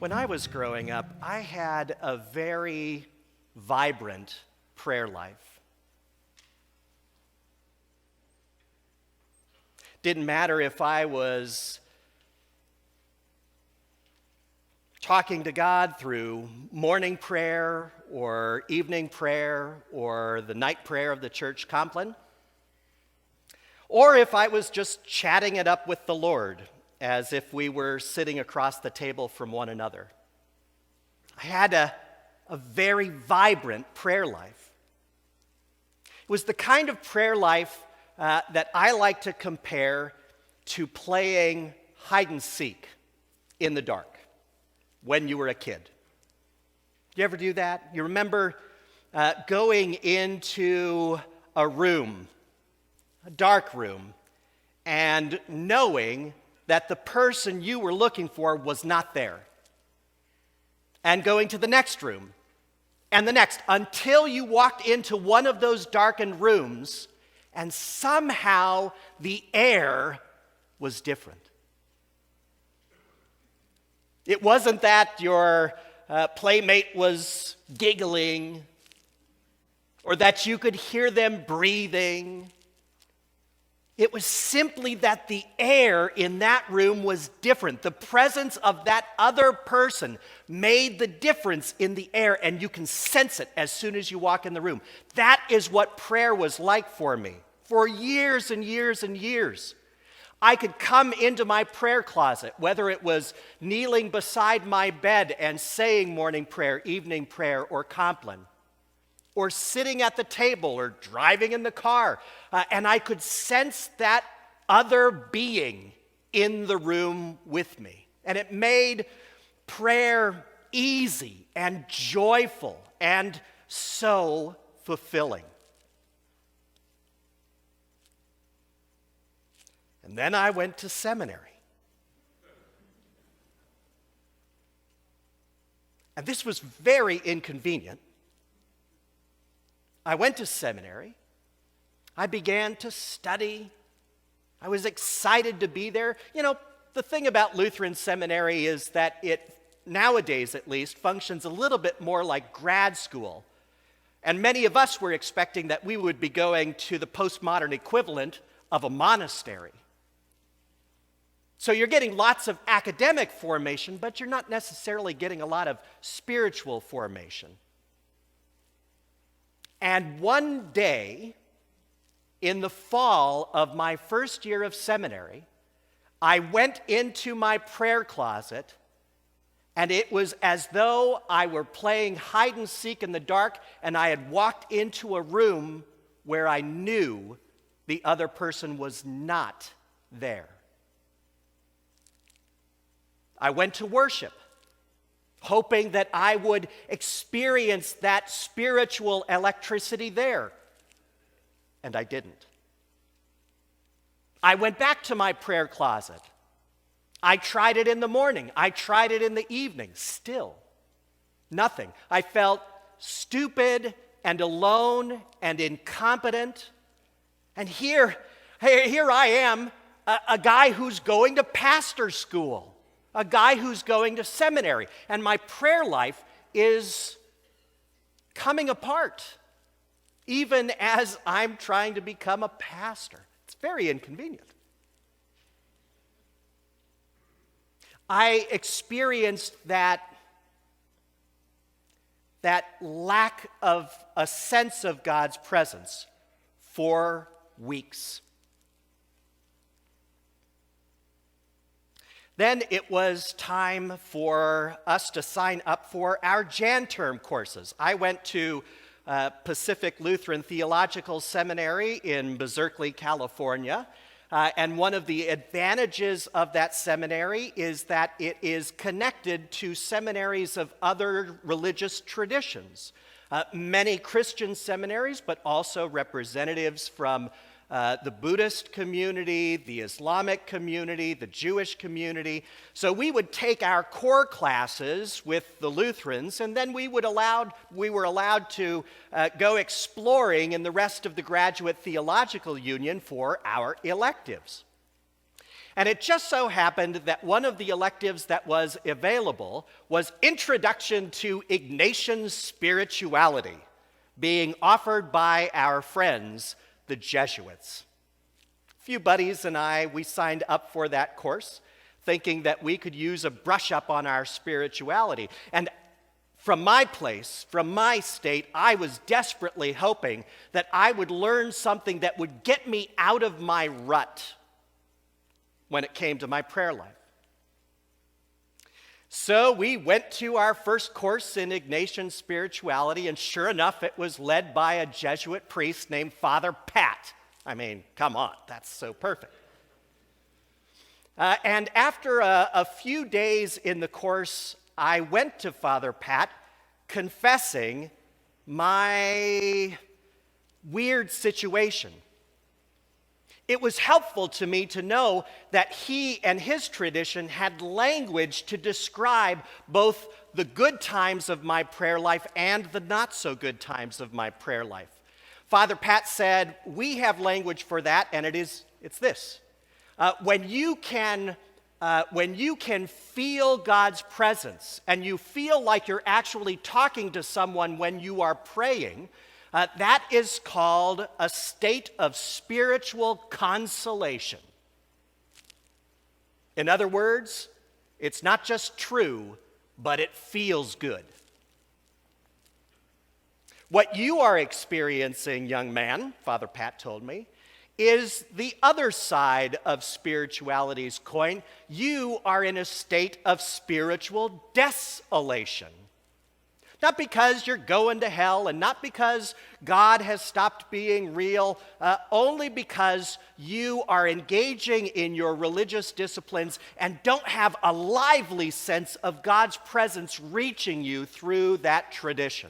When I was growing up, I had a very vibrant prayer life. Didn't matter if I was talking to God through morning prayer or evening prayer or the night prayer of the church compline, or if I was just chatting it up with the Lord as if we were sitting across the table from one another. I had a very vibrant prayer life. It was the kind of prayer life that I like to compare to playing hide and seek in the dark when you were a kid. You ever do that? You remember going into a room, a dark room, and knowing that the person you were looking for was not there. And going to the next room, and the next, until you walked into one of those darkened rooms, and somehow the air was different. It wasn't that your playmate was giggling, or that you could hear them breathing. It was simply that the air in that room was different. The presence of that other person made the difference in the air, and you can sense it as soon as you walk in the room. That is what prayer was like for me for years and years and years. I could come into my prayer closet, whether it was kneeling beside my bed and saying morning prayer, evening prayer, or compline, or sitting at the table or driving in the car, and I could sense that other being in the room with me. And it made prayer easy and joyful and so fulfilling. And then I went to seminary. And this was very inconvenient. I went to seminary. I began to study. I was excited to be there. You know, the thing about Lutheran seminary is that it, nowadays at least, functions a little bit more like grad school. And many of us were expecting that we would be going to the postmodern equivalent of a monastery. So you're getting lots of academic formation, but you're not necessarily getting a lot of spiritual formation. And one day, in the fall of my first year of seminary, I went into my prayer closet, and it was as though I were playing hide and seek in the dark, and I had walked into a room where I knew the other person was not there. I went to worship, hoping that I would experience that spiritual electricity there. And I didn't. I went back to my prayer closet. I tried it in the morning. I tried it in the evening. Still, nothing. I felt stupid and alone and incompetent. And here I am, a guy who's going to pastor school. A guy who's going to seminary, and my prayer life is coming apart, even as I'm trying to become a pastor. It's very inconvenient. I experienced that lack of a sense of God's presence for weeks. Then it was time for us to sign up for our Jan term courses. I went to Pacific Lutheran Theological Seminary in Berkeley, California. And one of the advantages of that seminary is that it is connected to seminaries of other religious traditions. Many Christian seminaries, but also representatives from the Buddhist community, the Islamic community, the Jewish community. So we would take our core classes with the Lutherans, and then we were allowed to go exploring in the rest of the Graduate Theological Union for our electives. And it just so happened that one of the electives that was available was Introduction to Ignatian Spirituality, being offered by our friends, the Jesuits. A few buddies and I, we signed up for that course, thinking that we could use a brush up on our spirituality. And from my place, from my state, I was desperately hoping that I would learn something that would get me out of my rut when it came to my prayer life. So we went to our first course in Ignatian spirituality, and sure enough, it was led by a Jesuit priest named Father Pat. I mean, come on, that's so perfect. And after a few days in the course, I went to Father Pat confessing my weird situation. It was helpful to me to know that he and his tradition had language to describe both the good times of my prayer life and the not so good times of my prayer life. Father Pat said, we have language for that, and it's this. When you can feel God's presence and you feel like you're actually talking to someone when you are praying, that is called a state of spiritual consolation. In other words, it's not just true, but it feels good. What you are experiencing, young man, Father Pat told me, is the other side of spirituality's coin. You are in a state of spiritual desolation. Not because you're going to hell and not because God has stopped being real, only because you are engaging in your religious disciplines and don't have a lively sense of God's presence reaching you through that tradition.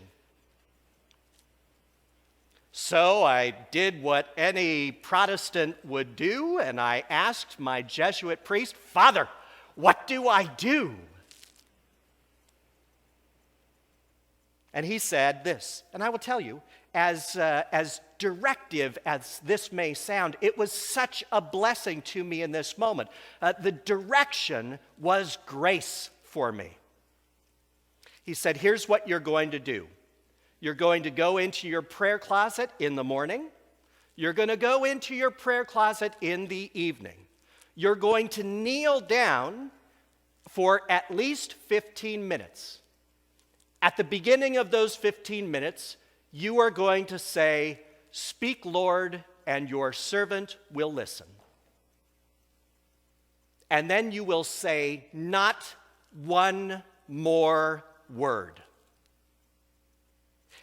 So I did what any Protestant would do, and I asked my Jesuit priest, Father, what do I do? And he said this, and I will tell you, as directive as this may sound, it was such a blessing to me in this moment. The direction was grace for me. He said, here's what you're going to do. You're going to go into your prayer closet in the morning. You're going to go into your prayer closet in the evening. You're going to kneel down for at least 15 minutes. At the beginning of those 15 minutes, you are going to say, "Speak, Lord, and your servant will listen." And then you will say not one more word.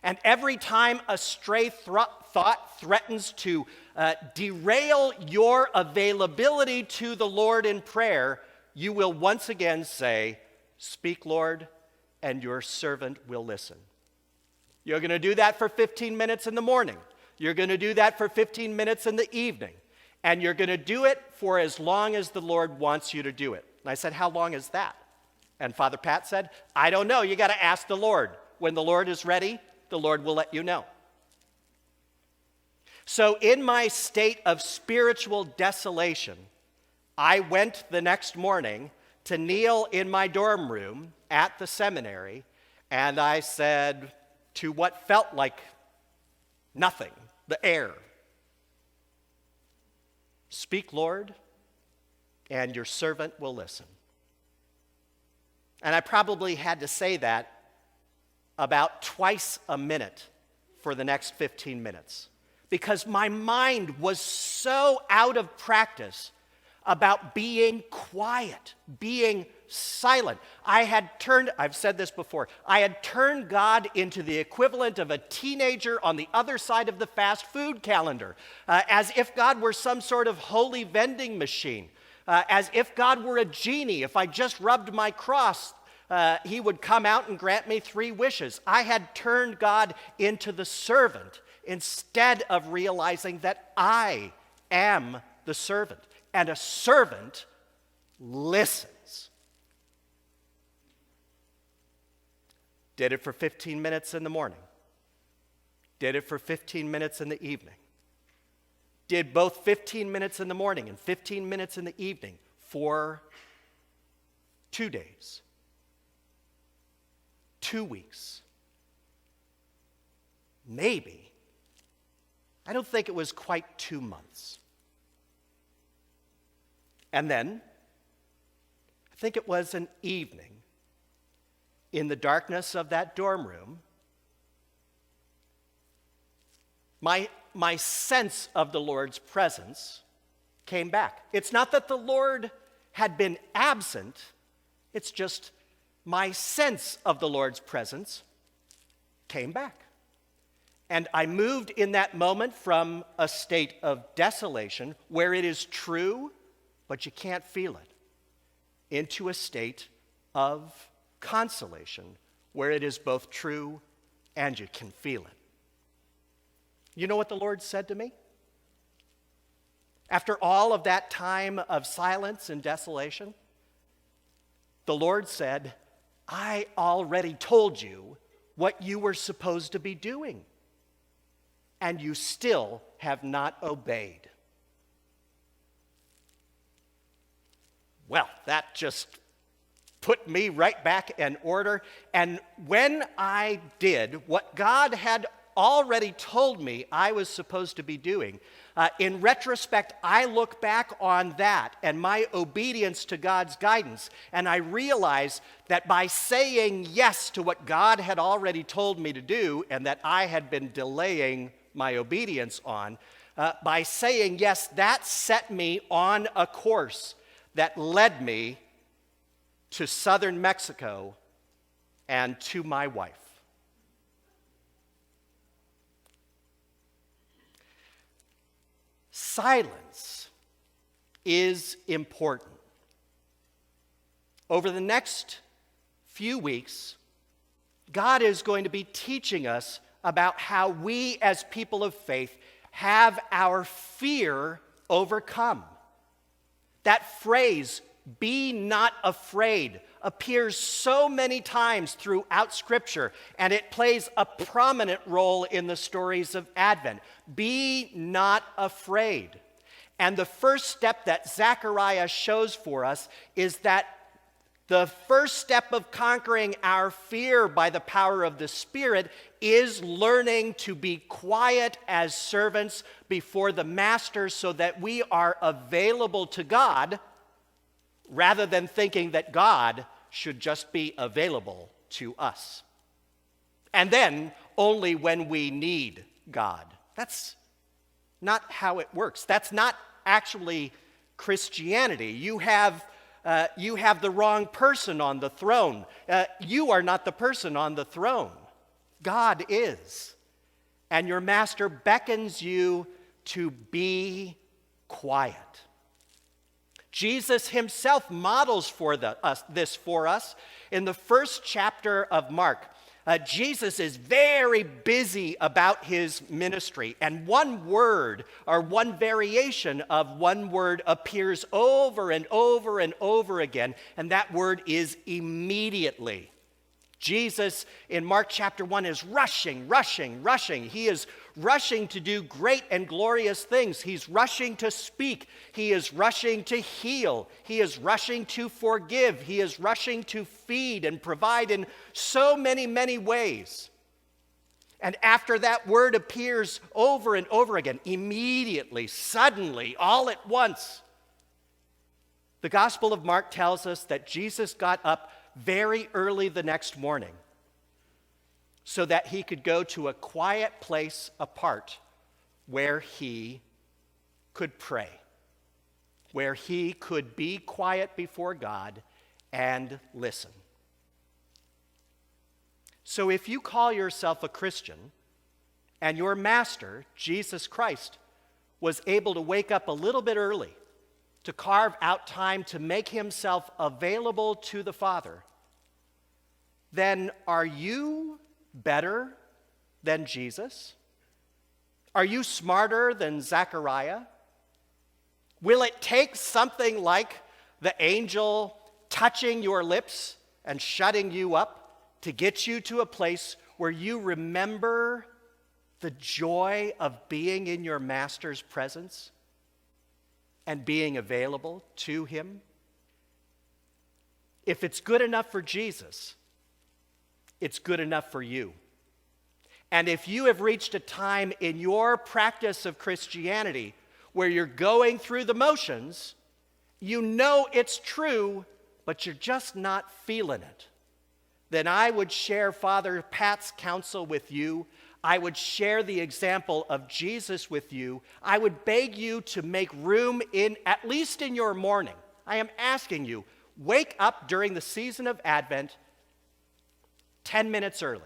And every time a stray thought threatens to derail your availability to the Lord in prayer, you will once again say, "Speak, Lord, and your servant will listen." You're going to do that for 15 minutes in the morning. You're going to do that for 15 minutes in the evening. And you're going to do it for as long as the Lord wants you to do it. And I said, how long is that? And Father Pat said, I don't know. You got to ask the Lord. When the Lord is ready, the Lord will let you know. So in my state of spiritual desolation, I went the next morning to kneel in my dorm room at the seminary, and I said to what felt like nothing, the air, "Speak, Lord, and your servant will listen." And I probably had to say that about twice a minute for the next 15 minutes because my mind was so out of practice about being quiet, being silent. I've said this before, I had turned God into the equivalent of a teenager on the other side of the fast food calendar, as if God were some sort of holy vending machine, as if God were a genie. If I just rubbed my cross, he would come out and grant me 3 wishes. I had turned God into the servant instead of realizing that I am the servant. And a servant listens. Did it for 15 minutes in the morning. Did it for 15 minutes in the evening. Did both 15 minutes in the morning and 15 minutes in the evening for 2 days, 2 weeks, maybe. I don't think it was quite 2 months. And then, I think it was an evening, in the darkness of that dorm room, my sense of the Lord's presence came back. It's not that the Lord had been absent, it's just my sense of the Lord's presence came back. And I moved in that moment from a state of desolation, where it is true, but you can't feel it, into a state of consolation, where it is both true and you can feel it. You know what the Lord said to me? After all of that time of silence and desolation, the Lord said, I already told you what you were supposed to be doing, and you still have not obeyed. Well, that just put me right back in order. And when I did what God had already told me I was supposed to be doing, in retrospect, I look back on that and my obedience to God's guidance, and I realize that by saying yes to what God had already told me to do and that I had been delaying my obedience on, by saying yes, that set me on a course that led me to southern Mexico and to my wife. Silence is important. Over the next few weeks, God is going to be teaching us about how we as people of faith have our fear overcome. That phrase, be not afraid, appears so many times throughout Scripture, and it plays a prominent role in the stories of Advent. Be not afraid. And the first step that Zechariah shows for us is that the first step of conquering our fear by the power of the Spirit is learning to be quiet as servants before the Master so that we are available to God, rather than thinking that God should just be available to us. And then only when we need God. That's not how it works. That's not actually Christianity. You have the wrong person on the throne. You are not the person on the throne. God is. And your Master beckons you to be quiet. Jesus himself models this for us in the first chapter of Mark. Jesus is very busy about his ministry, and one word or one variation of one word appears over and over and over again, and that word is immediately. Jesus in Mark chapter 1 is rushing. He is rushing to do great and glorious things. He's rushing to speak. He is rushing to heal. He is rushing to forgive. He is rushing to feed and provide in so many, many ways. And after that word appears over and over again, immediately, suddenly, all at once, the Gospel of Mark tells us that Jesus got up very early the next morning so that he could go to a quiet place apart where he could pray, where he could be quiet before God and listen. So if you call yourself a Christian and your Master, Jesus Christ, was able to wake up a little bit early to carve out time to make himself available to the Father, then are you better than Jesus? Are you smarter than Zechariah? Will it take something like the angel touching your lips and shutting you up to get you to a place where you remember the joy of being in your Master's presence and being available to him If it's good enough for Jesus, it's good enough for you. And if you have reached a time in your practice of Christianity where you're going through the motions, you know it's true, but you're just not feeling it, then I would share Father Pat's counsel with you. I would share the example of Jesus with you. I would beg you to make room at least in your morning. I am asking you, wake up during the season of Advent 10 minutes early.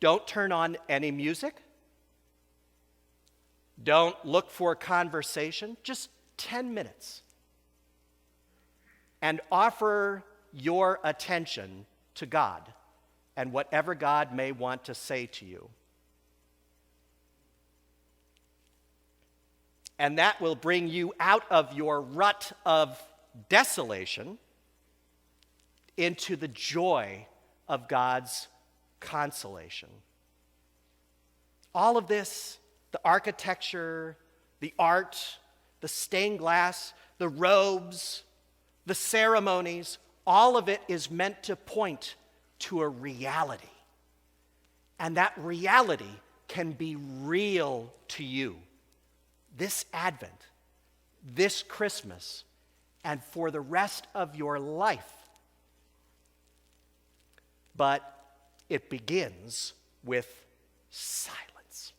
Don't turn on any music. Don't look for conversation. Just 10 minutes. And offer your attention to God and whatever God may want to say to you. And that will bring you out of your rut of desolation into the joy of God's consolation. All of this, the architecture, the art, the stained glass, the robes, the ceremonies, all of it is meant to point to a reality. And that reality can be real to you this Advent, this Christmas, and for the rest of your life. But it begins with silence.